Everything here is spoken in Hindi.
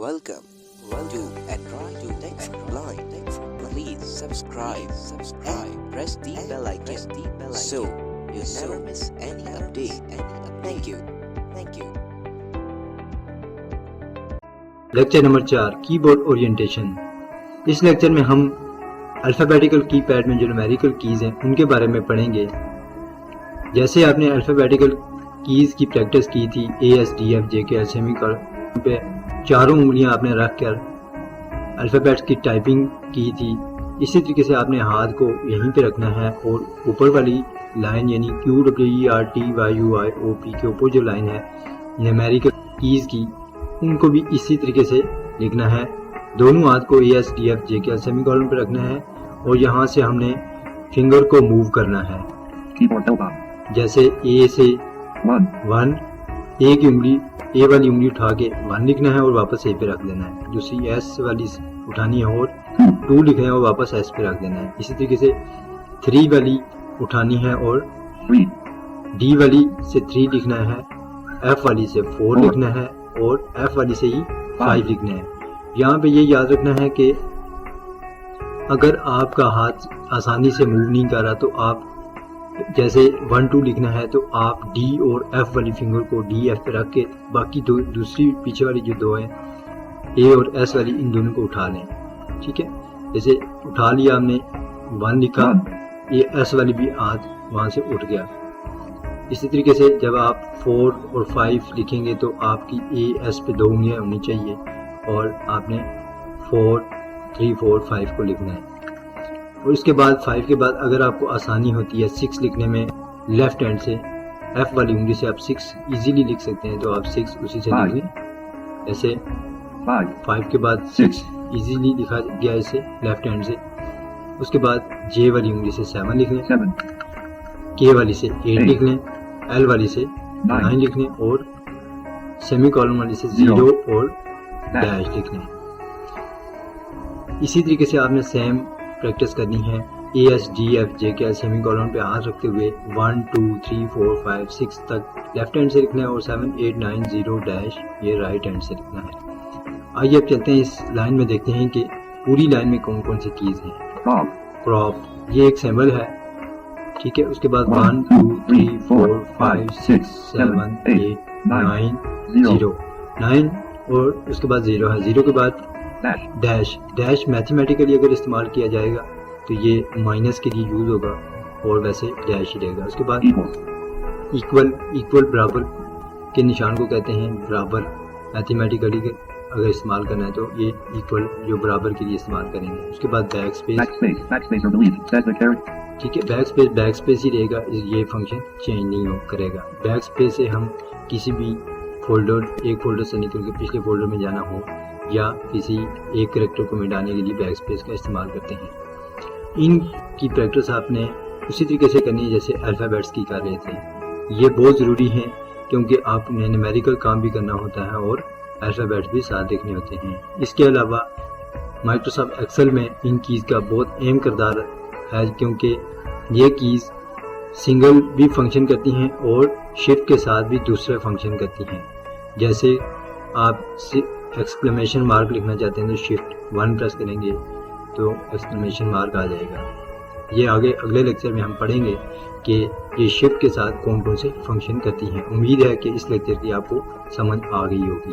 Welcome to Android to Text Blind. Please subscribe and press the bell icon so you never miss any update. Thank you. Lecture number 4 keyboard orientation. इस लेक्चर में हम अल्फ़ाबेटिकल कीपैड में जो न्यूमेरिकल कीज़ हैं उनके बारे में पढ़ेंगे। जैसे आपने अल्फ़ाबेटिकल कीज़ की प्रैक्टिस की थी ASDFJK सेमीकोलन पे चारों उंगलियां आपने रख कर अल्फ़ाबेट्स की टाइपिंग की थी, इसी तरीके से आपने हाथ को यहीं पे रखना है और ऊपर वाली लाइन यानी QWERTYUIOP के ऊपर जो लाइन है न्यूमेरिकल कीज़ की उनको भी इसी तरीके से लिखना है। दोनों हाथ को ASDFJK सेमीकोलन पर रखना है और यहाँ से हमने फिंगर को मूव करना है। जैसे A से 1, A की उंगली A वाली उंगली उठा के 1 लिखना है और वापस A पे रख देना है। दूसरी S वाली उठानी है और 2 लिखना है और वापस S पे रख देना है। इसी तरीके से 3 वाली उठानी है और D वाली से 3 लिखना है, F वाली से 4 लिखना है और F वाली से ही 5 लिखना है। यहाँ पे ये याद रखना है कि अगर आपका हाथ आसानी से मूव नहीं कर रहा तो आप जैसे 1 2 लिखना है तो आप D और F वाली फिंगर को DF पे रख के बाकी दूसरी पीछे वाली जो दो हैं A और S वाली इन दोनों को उठा लें। ठीक है, जैसे उठा लिया हमने 1 लिखा, ये S वाली भी हाथ वहाँ से उठ गया। इसी तरीके से जब आप 4 और 5 लिखेंगे तो आपकी A S पे 2 उंगलियां होनी चाहिए और आपने 4 3 4 5 को लिखना है। और इसके बाद 5 के बाद अगर आपको आसानी होती है 6 लिखने में लेफ्ट हैंड से F वाली उंगली से आप 6 इजीली लिख सकते हैं तो आप 6 उसी से लिख लें। ऐसे 5 के बाद 6 इजीली लिखा गया इसे लेफ्ट हैंड से। उसके बाद J वाली उंगली से 7 लिख लें, K वाली से 8 लिख लें, L वाली से 9 लिख लें और सेमीकोलन वाली से 0 और डैश लिख लें। इसी तरीके से आपने सेम प्रैक्टिस करनी है ASDFJK सेमीकोलन पे हाथ रखते हुए 1 2 3 4 5 6 तक लेफ्ट हैंड से लिखना है और 7 8 9 0 डैश ये राइट हैंड से लिखना है। आइए अब चलते हैं इस लाइन में, देखते हैं कि पूरी लाइन में कौन कौन सी कीज हैं। क्रॉप ये एक सिंबल है, ठीक है। उसके बाद 1 2 3 4 5 6 7 8 9 0 9 और उसके बाद 0 है। 0 के बाद डैश। डैश मैथमेटिकली अगर इस्तेमाल किया जाएगा तो ये माइनस के लिए यूज होगा और वैसे डैश ही रहेगा। उसके बाद इक्वल बराबर के निशान को कहते हैं बराबर। मैथमेटिकली अगर इस्तेमाल करना है तो ये इक्वल जो बराबर के लिए इस्तेमाल करेंगे। उसके बाद बैक स्पेस, ठीक है। बैक स्पेस ही रहेगा, ये फंक्शन चेंज नहीं करेगा। बैक स्पेस से हम किसी भी एक फोल्डर से निकल के पिछले फोल्डर में जाना हो या किसी एक कैरेक्टर को मिटाने के लिए बैक स्पेस का इस्तेमाल करते हैं। इन की प्रैक्टिस आपने उसी तरीके से करनी है जैसे अल्फ़ाबेट्स की कर रहे थे। ये बहुत ज़रूरी है क्योंकि आपने न्यूमेरिकल काम भी करना होता है और अल्फ़ाबेट्स भी साथ देखने होते हैं। इसके अलावा माइक्रोसॉफ्ट एक्सेल में इन कीज़ का बहुत अहम किरदार है क्योंकि ये कीज़ सिंगल भी फंक्शन करती हैं और शिफ्ट के साथ भी दूसरे फंक्शन करती हैं। जैसे आप एक्सक्लेमेशन मार्क लिखना चाहते हैं तो शिफ्ट 1 प्रेस करेंगे तो एक्सक्लेमेशन मार्क आ जाएगा। ये आगे अगले लेक्चर में हम पढ़ेंगे कि ये शिफ्ट के साथ कौन कौन से फंक्शन करती हैं। उम्मीद है कि इस लेक्चर की आपको समझ आ गई होगी।